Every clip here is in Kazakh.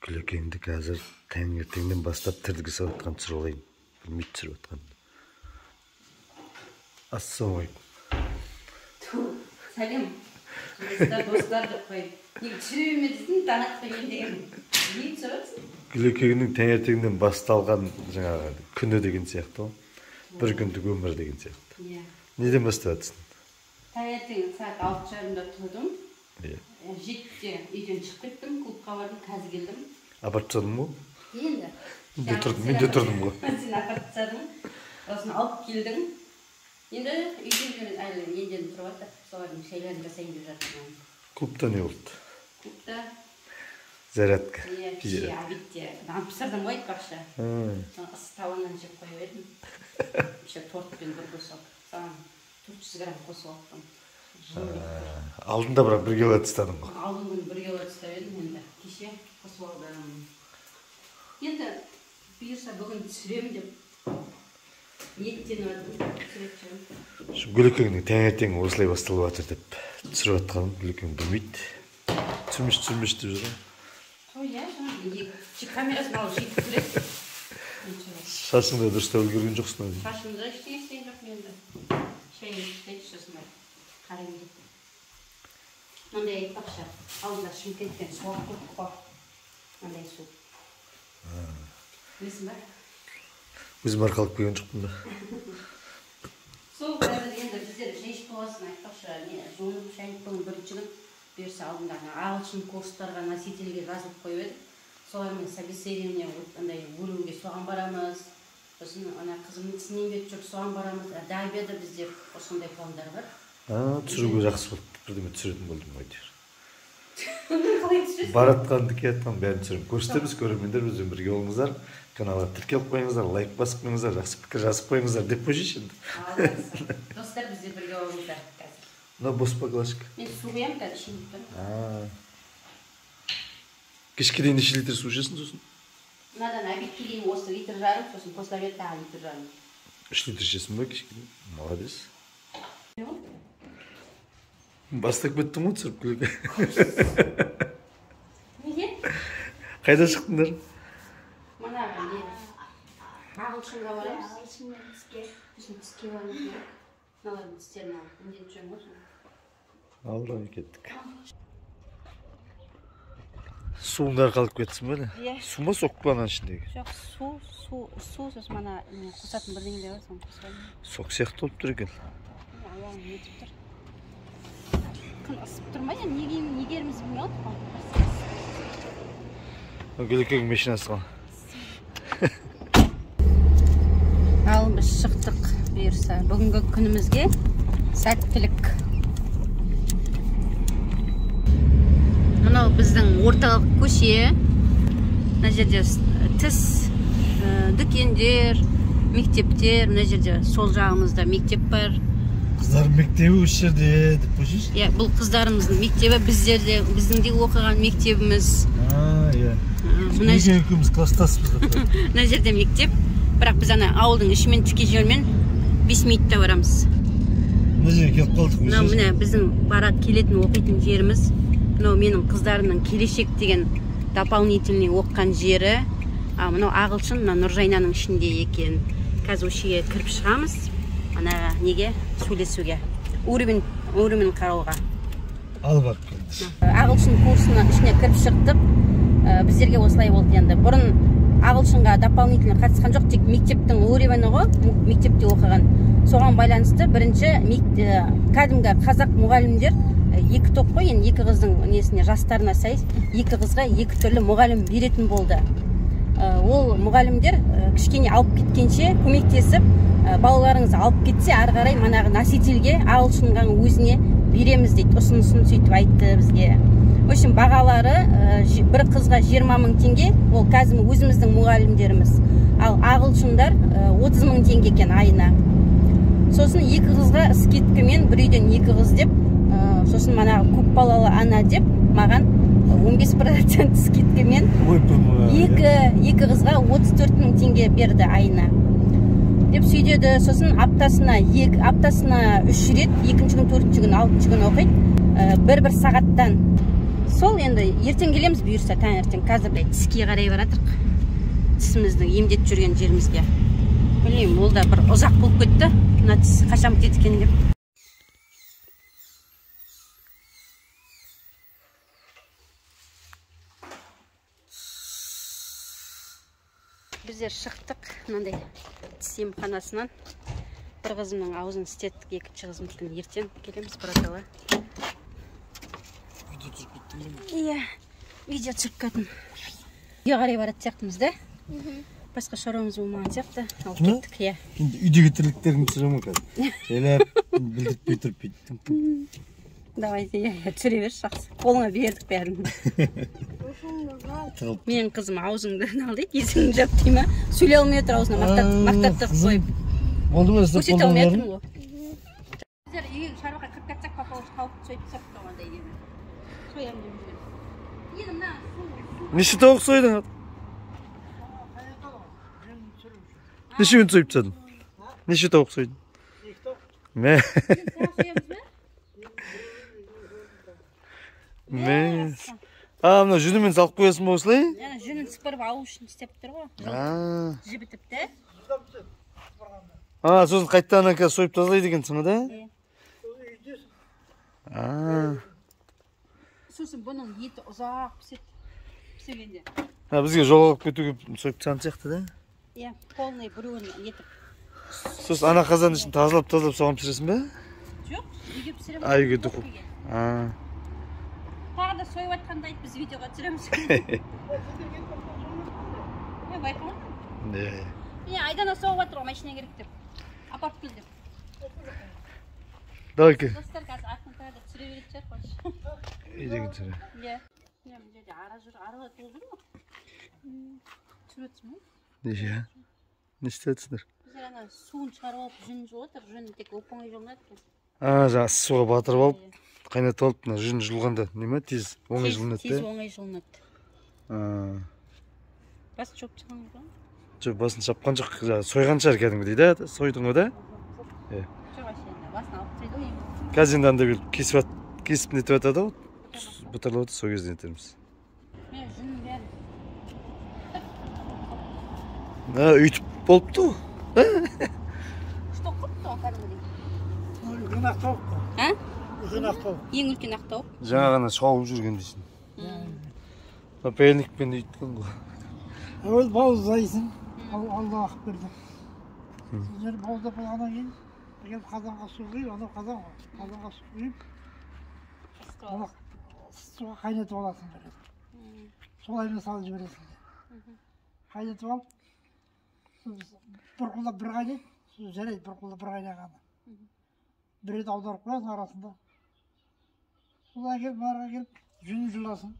Күлекеңді қазір таңертеңнен бастап тірдігісі отқан түсіріп алайын. Білмейді түсіріп отқан. Ассалаумағалейкум. Сәлем. Достар деп қойып. Не түсіреме дедің, танытпайын деген. Не түсіріпсің? Күлекеңнің таңертеңнен басталған жаңағы күні деген сияқты ғой. Bir күндік өмір деген сияқты. Иә. Неден бастадың? Таңертең сағат 6:30-да тұрдым. 7-те үйден шығып кеттім, клубқа бардым, қазір келдім. Апарып тастадың ба? Енді. Мен де тұрдым ғой. Сен апарып тастадың. Сосын алып келдің. Енді үйден әлі енден тұрып жатыр. Солардың шайларын жасайын деп жатырмын. Клубта не болды? Клубта зарядка. Иә, кеше обедте нан пісірдім ғой айтпақшы. Ыс табаннан жеп қойып едім. Еще тортпен бір кусок. Саған 400 грамм қосып алыппын. Алдында бірақ 1 кило тастадың ғой. Алдын күні 1 кило тастап едім, енді кеше қосып алдым. Енді бұйырса бүгін түсіремін деп ниеттеніп жатырмын, түсіріп жүрмін. Күлекеңнің таңертең осылай басталып жатыр деп түсіріп жатқанын Күлекең білмейді. Түсірмеш деп жүр ғой. Иә, камерасын алып жетіп тұрады. Шашыңды дұрыстап үлгерген жоқсың. Шашымды ештеңе істеген жоқпын енді. Шайын ішпейді, сосын қарайын деп. Мындай айтпақшы, алдында Шымкенттен суық көріп қой. Мындай су. Білесің ба? Өзім арқалып келген жоқпын да. Сол қазір енді біздер жайшып боласын айтпақшы, жуынып шайынып болын бірінші күн берсе алдында ағылшын курстарға носительге жазылып қойып еді. Солармен собеседование өруге соған барамыз. Сосын қызымның тісінен бет жүр, соған барамыз. До обеда бізде осындай пландар бар. Түсіруге жақсы болды. Бірдеме түсіретін болдым ғой дейір. Қалай түсіресің? Баратқанды кетқан бәрін түсірем. Көрсетеміз, көрермендер бізбен бірге болыңыздар. Каналға тіркеліп қойыңыздар, лайк басып қойыңыздар, жақсы пікір жазып қойыңыздар деп қойшы енді. Достар, бізде бірге болыңыздар қазір. Мына бос поглашка. Мен су құямын, қазір ішейін тұрмын. Кешке дейін неше литр су ішесің сосын? Мынадан обедке дейін осы литр жарым, сосын после обед тағы литр жарым. 3 литр ішесің ба кешке дейін? Молодец. Бастап кеттім ғой түсіріп Күлекең. Неге? Қайда шықтыңдар? Мына ағылшынға барамыз. Ағылшынға тіске. Біздің тіске барамыз керек. Мыналардың тістерін алып үндетіп жүрмін ғой. Алға кеттік. Суыңды арқалып кетсің бе? Иә. Су ма соқып па ананың ішіндегі? Жоқ, су, сосын мана қосатын бірдеңелер бар, соны қосып алайын. Соқ сияқты болып тұр екен. Аяғым етіп тұр. Күн ысып тұр ма? Негеріміз білмей отыр. Күлекең машинасы ғой. Ал біз шықтық бұйырса. Бүгінгі күнімізге сәттілік. Мынау біздің орталық көше. Мына жерде тіс, дүкендер, мектептер. Мына жерде сол жағымызда мектеп бар. Қыздар мектебі осы жерде деп қойшы. Иә, бұл қыздарымыздың мектебі, біздің де оқыған мектебіміз. Иә. Неге екеуміз класстаспыз. Мына жерде мектеп, бірақ біз ана ауылдың ішімен тіке жолмен 5 минутта барамыз. Мына жерге келіп қалдық. Мына біздің барат келетін оқитын жеріміз. Мынау менің қыздарымның келешек деген дополнительный оққан жері. Мынау ағылшын, мына Нұржайнаның ішінде екен. Қазір өшеге кіріп шығамыз. Ана неге? Сөйлесуге. Уровень қарауға. Алып барып келдік. Ағылшын курсының ішіне кіріп шықтық. Біздерге осылай болды енді. Бұрын ағылшынға дополнительный қатысқан жоқ, тек мектептің уровені ғой, мектепте оқыған. Соған байланысты бірінші кәдімгі қазақ мұғалімдер 2 топ қой, енді 2 қыздың несіне жастарына сай 2 қызға 2 түрлі мұғалім беретін болды. Ол мұғалімдер кішкене алып кеткенше көмектесіп, балаларыңызды алып кетсе, ары қарай манағы носительге ағылшынға өзіне береміз дейді, ұсынысын сөйтіп айтты бізге. В общем, бағалары бір қызға 20 мың теңге, ол кәзімі өзіміздің мұғалімдеріміз. Ал ағылшындар 30 мың теңге екен айына. Сосын 2 қызға скидкамен бір үйден 2 қыз деп, сосын манағы көп балалы ана деп, маған 15% скидкамен 2 қызға 34 мың теңге берді айына. Деп сөйдеді, сосын аптасына 3 рет, 2-ші күн, 4-ші күн, 6-ші күн оқиды, бір сағаттан Сол енді ертең келеміз бұйырса таңертең. Қазір тіске қарай баратырық. Тісімізді емдетіп жүрген жерімізге. Білмеймін, ол да бір ұзақ болып кетті. Мына тіс қашан бітеді екен деп. Біздер шықтық мынандай тіс емханасынан. Бір қызымның аузын істеттік, екінші қызымдікін ертең келеміз бұратала. Иә, видео түсіріп кеттім. Үйге қарай баратын сияқтымыз да? Басқа шаруамыз болмаған сияқты. Ал кеттік, иә. Енді үйдегі тірліктерін түсіремін қазір. Жайлап білдіртпей тұрып бүйттім. Давайте, түсіре берші жақсы. Қолыңа бердік бәрін. Менің қызым аузыңды ал дейді, есіңді жап дей ма? Сөйлей алмай отыр аузына мақтаттық қойып. Болды ма? Көрсете алмай отырмын ғой. Біздер үйге шаруаға кіріп кетсек, папа осы қауіпті сойып тастап тұрғандай еді. Соямын деп жүрген. Енді мына Неше тауық сойдың? Неше минут сойып тастадың? Неше тауық сойдың? Мә. Мә. Мына жүнімен салып қоясың ба осылай? Жүнін сыпырып алу үшін істеп тұр ғой. Жібітіпті. Сосын қайттан қазір сойып тазалайды екенсің, да? Сосын бұның еті ұзақ пісіргенде. Бізге жолғалып кетуге сойып тастаған сияқты, да? Иә, полный біреуін етіп. Сосын ана қазан ішін тазалап соған пісіресің ба? Жоқ, үйге пісіремін. Үйге дұқып. Тағы да сойып атқанда айтып, біз видеоға түсіреміз. Байқамадың? Айдана соғып атыр ғой, машина керек деп. Апарып кел деп. Давай-ка. Достар қазір артын тағы да түсіре беретін шығар қойшы. Үйдегі түсіре. Иә. Мына жерде арада толдың ғой. Түсіріп өтсің ғой? Неше? Не істеп өтсіңдер? Біздер ана суын шығарып алып, жүнін жуып отыр. Жүнін тек оп-оңай жуылмайды екен. Жаңа суға батырып алып, қайнатып алып, жүн жуылғанда неме тез оңай жуылынады, тез оңай жуылынады. Басын шоп шыған ғой? Жоқ, басын шапқан жоқ, сойған шығар кәдімгідей да? Сойдың ғой да? Жоқ, әшейінде басын алып тастайды ғой. Қазір енді анда кесіп нетіп атады ғой, бұтарлап атады, сол кезде нетеміз. Мен жүнін бәрін. Үйтіп болыпты ғой. Что құртты ғой кәдімгідей? Үлкен ақтауық қой. Үлкен ақтауық. Ең үлкен ақтауық? Жаңа ғана шауып жүрген дейсің. Пәйелікпен үйткен ғой. Әуел бауыздайсың, Алла ақып берді. Сіздер бауыздап болғаннан кейін, егер қазанға су құйып, анау қазан ғой. Қазанға су құйып, суға қайнатып аласың береді. Солаймен салып жібересің. Қайнатып алып, бір қолда бір қайнайды, жарайды бір қолда бір қайнағаны. Бір рет аударып қоясың арасында. Содан келіп, марға келіп, жүнін жуласың.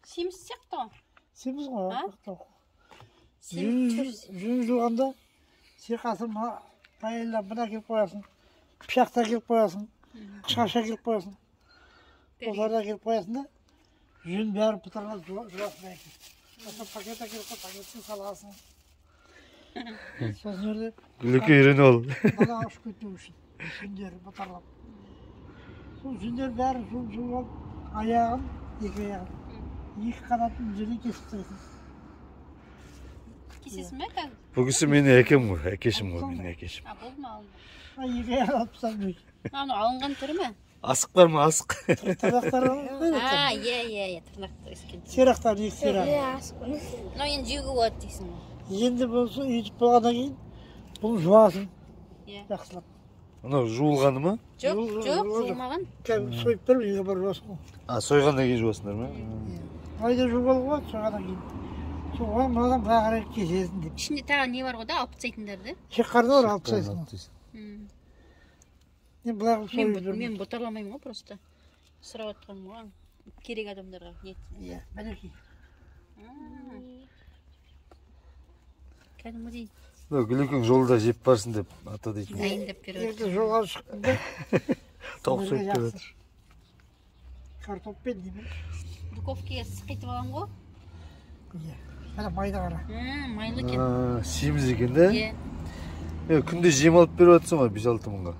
Семіз сияқты ғой? Семіз ғой, ақтауық. Жүн жуғанда сиқасын паэльда мына келіп қоясың, пияқта келіп қоясың, қышқаша келіп қоясың. Осыларда келіп қоясың да, жүн бәрін пұтырға жуасың әйкен. Сосын пакетта келіп қой, пакеттен салғасың. Сосын жерде Гүліке үйрені ол. бала ұшып кетпеу үшін жүндері пұтарлап. Сол жүндер бәрін жуып алып, аяғын, екі аяғын, екі қанатын жерден кесіп тастайсың. Кесесің бе қазір? Бұл кісі менің әкем ғой, әкешім ғой, менің әкешім. Болды ма алынған? Екі аяғын алып тастайсың. Алынған түрі ме? Асық бар ма, асық? Тырнақтар Иә, тырнақты өскен. Сирақтар, екі сирақ. Мынау енді жеуге болады дейсің ғой. Енді болса үйтіп болғаннан кейін бұл жуасың жақсылап. Анау жуылғаны ма? Жоқ, жуылмаған. Сойып беріп үйге барып жуасың ғой. Сойғаннан кейін жуасыңдар ма? Айда жуып алуға сойғаннан кейін. Соған мынадан былай қарай кесесің деп. Ішінде тағы не бар ғой да, алып тастайтындарды? Шеққарды бар алып тастайсың. Мен былай қылып сойып бермеймін. Мен бұтарламаймын ғой просто. Сұрап отқаным ғой. Керек адамдарға нет. Иә, мінекей. Кәдімгідей. Гүлекең жолда жеп барсын деп ата дейтін. Дайындап беріп Егер жолға шыққанда Тауық сойып деп жатыр. картоппен деймін. Духовкеге сықитып аламын ғой. Иә, мына майды қара. Майлы екен. Семіз екен да? Иә. Күнде жем алып беріп жатсың ғой 5-6 мыңға.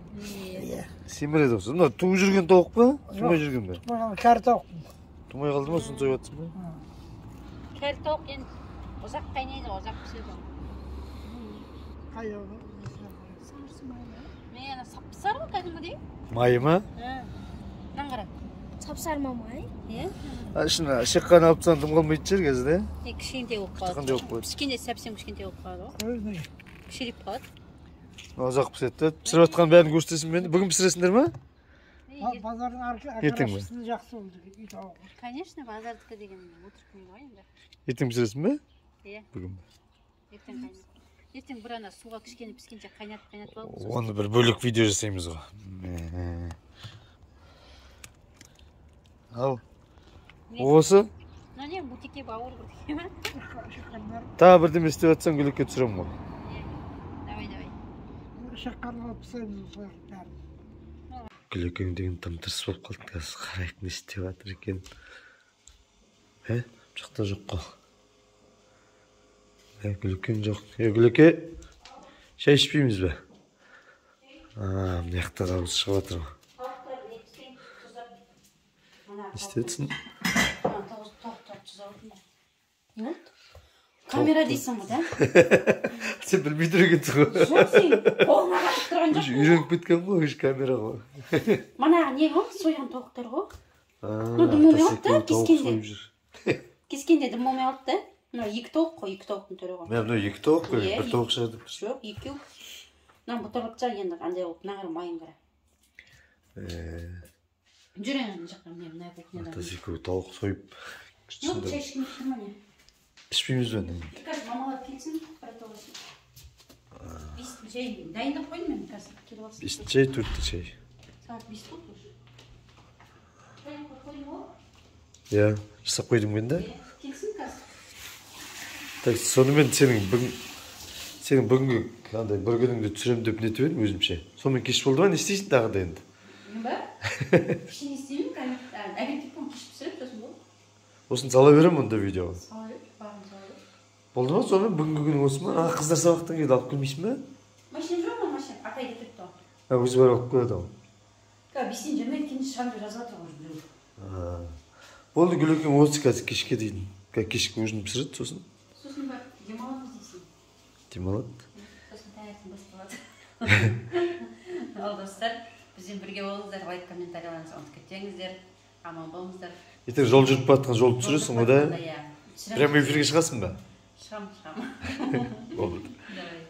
Иә. Семіреді осы. Мына туып жүрген тауық па? Тумай жүрген бе? Кәрі тауық. Тумай қалды ма, соны сойып жатсың ба? Картоп енді ұзақ қайнайды, ұзақ піседі. Қайда Мен сап-сары ғой кәдімгідей. Майы ма? Мынаны қара. Сап-сары май. Иә? Шына шыққан алып тастаған тым қалмайды шығар қазір, Кішкентай болып қалады. Кішкентай болып қалады. Пішкенде сәпсем кішкентай болып қалады ғой. қой? Кішірейіп қалады. Ұзақ піседі. Пісіріп жатқан бәрін көрсетесің бе? Бүгін пісіресіңдер ма? Базардың Ертең бе? арқашысында жақсы болды. үй тауық. Конечно, базардікі деген отырмайды ғой енді. Ертең пісіресің бе? Иә, Бүгін. ертең қайнат. Ертең бір ана суға кішкене піскенше қайнатып алып. Оны бір бөлек видео жасаймыз ғой. Ал. Осы? Мына не бутике бауыр бірдеңе ма? Шаққандар Тағы бірдеме істеп жатсаң гүлекке түсіремін ғой. Давай. шаққанын алып тастаймыз осылар бәрін. Гүлекең деген тым тырыс болып қалды қазір. Қарайық не істеп жатыр екен. Жақта жоқ қой. Гүлекең жоқ. Гүлеке, шай ішпейміз бе? Мына жақта қауыз шығып жатыр ғой. Не істетсің? Камера дейсің ғой, да? Сен білмей тұр екенсің ғой. Жоқ, сен қолыңа қарап тұрған жоқ. Үйреніп кеткен ғой, камера ғой. Манағы не ғой, соян тоқтар ғой. Дым болмай алды да, кескенде. Кескенде дым болмай алды да. Мына екі тоқ қой, екі тоқтың түрі ғой. Мен мына екі тоқ қой, бір тоқ шығады деп тұрсың. Жоқ, екеу. Мына бұтырлық жар енді қандай болып, мына қара майын қара. Жүрен жаққа мен мына кухнядан. Атасы екеуі тауық сойып. Жоқ, шай ішкім тұрма не? Ішпейміз бе? Қазір мамалар келсін, қаратауысын. Бесті шай дайындап қойдым мен қазір келіп алсын. Бесті шай, төртті шай. Сағат 5 болды уже. Дайындап қойдым ғой. Иә, жасап қойдым мен да. Келсін қазір. Так, сонымен сенің бүгінгі қандай бір күніңді түсірем деп нетіп едім өзімше. Сонымен кеш болды ма, не істейсің тағы да енді? Ба? Кішкене істеймін, обедтік пен кеш пісіріп сосын болды. Осыны сала берем онда видеоға. Сала бер, бағын сала бер. Болды ма? Сонымен бүгінгі күнің осы ма? Қыздар сабақтан келді алып келмейсің ба? Машина жоқ ма, машина? Апай кетіпті ғой. Өзі барып алып келеді ғой. Бесен жамай екенде шығамды жазып жатыр ғой біреу. Болды, Гүлекең осы қазір кешке дейін. Кешкі ужин пісіреді сосын. Сосын бар, демаламыз дейсің. Демалады. Сосын таңертең басталады. Ал достар, бізбен бірге болыңыздар, лайк, комментарияларыңызды ұмытып кетпеңіздер. Аман болыңыздар. Ертең жол жүріп жатқан жолды түсіресің ғой да? Иә. Прямо эфирге шығасың ба? Шығам. Болды. Давай.